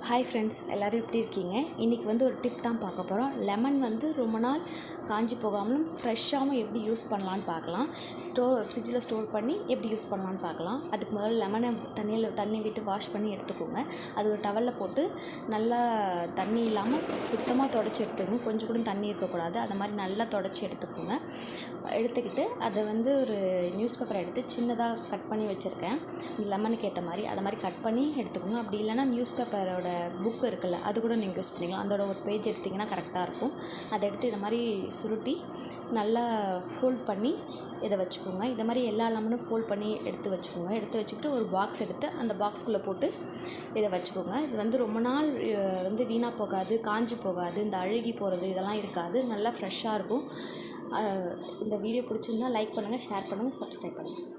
Hi friends, எல்லோரும் எப்படி இருக்கீங்க? இன்றைக்கி ஒரு டிப் தான் பார்க்க போகிறோம். லெமன் ரொம்ப நாள் காஞ்சி போகாமலும் ஃப்ரெஷ்ஷாகவும் எப்படி யூஸ் பண்ணலான்னு பார்க்கலாம். ஃப்ரிட்ஜில் ஸ்டோர் பண்ணி எப்படி யூஸ் பண்ணலான்னு பார்க்கலாம். அதுக்கு முதல்ல லெமனை தண்ணி விட்டு வாஷ் பண்ணி எடுத்துக்கோங்க. அது ஒரு டவலில் போட்டு நல்லா தண்ணி இல்லாமல் சுத்தமாக தொடச்சி எடுத்துக்கணும். கொஞ்சம் கூட தண்ணி இருக்கக்கூடாது. அந்த மாதிரி நல்லா தொடச்சி எடுத்துக்கோங்க. எடுத்துக்கிட்டு அதை ஒரு நியூஸ் பேப்பரை எடுத்து சின்னதாக கட் பண்ணி வச்சுருக்கேன். இந்த லெமனுக்கு ஏற்ற மாதிரி அதை மாதிரி கட் பண்ணி எடுத்துக்கோங்க. அப்படி இல்லைன்னா நியூஸ் பேப்பரோட புக்கு இருக்குல்ல, அது கூட நீங்கள் யூஸ் பண்ணிக்கலாம். அதோட ஒரு பேஜ் எடுத்திங்கன்னா கரெக்டாக இருக்கும். அதை எடுத்து இதை மாதிரி சுருட்டி நல்லா ஃபோல்ட் பண்ணி இதை வச்சுக்கோங்க. இதை மாதிரி எல்லா லெமனும் ஃபோல்ட் பண்ணி எடுத்து வச்சுக்கோங்க. எடுத்து வச்சுக்கிட்டு ஒரு பாக்ஸ் எடுத்து அந்த பாக்ஸ்குள்ளே போட்டு இதை வச்சுக்கோங்க. இது ரொம்ப நாள் வீணாக போகாது, காஞ்சி போகாது, இந்த அழுகி போகிறது இதெல்லாம் இருக்காது. நல்லா ஃப்ரெஷ்ஷாக இருக்கும். இந்த வீடியோ பிடிச்சிருந்தா லைக் பண்ணுங்கள், ஷேர் பண்ணுங்கள், சப்ஸ்கிரைப் பண்ணுங்கள்.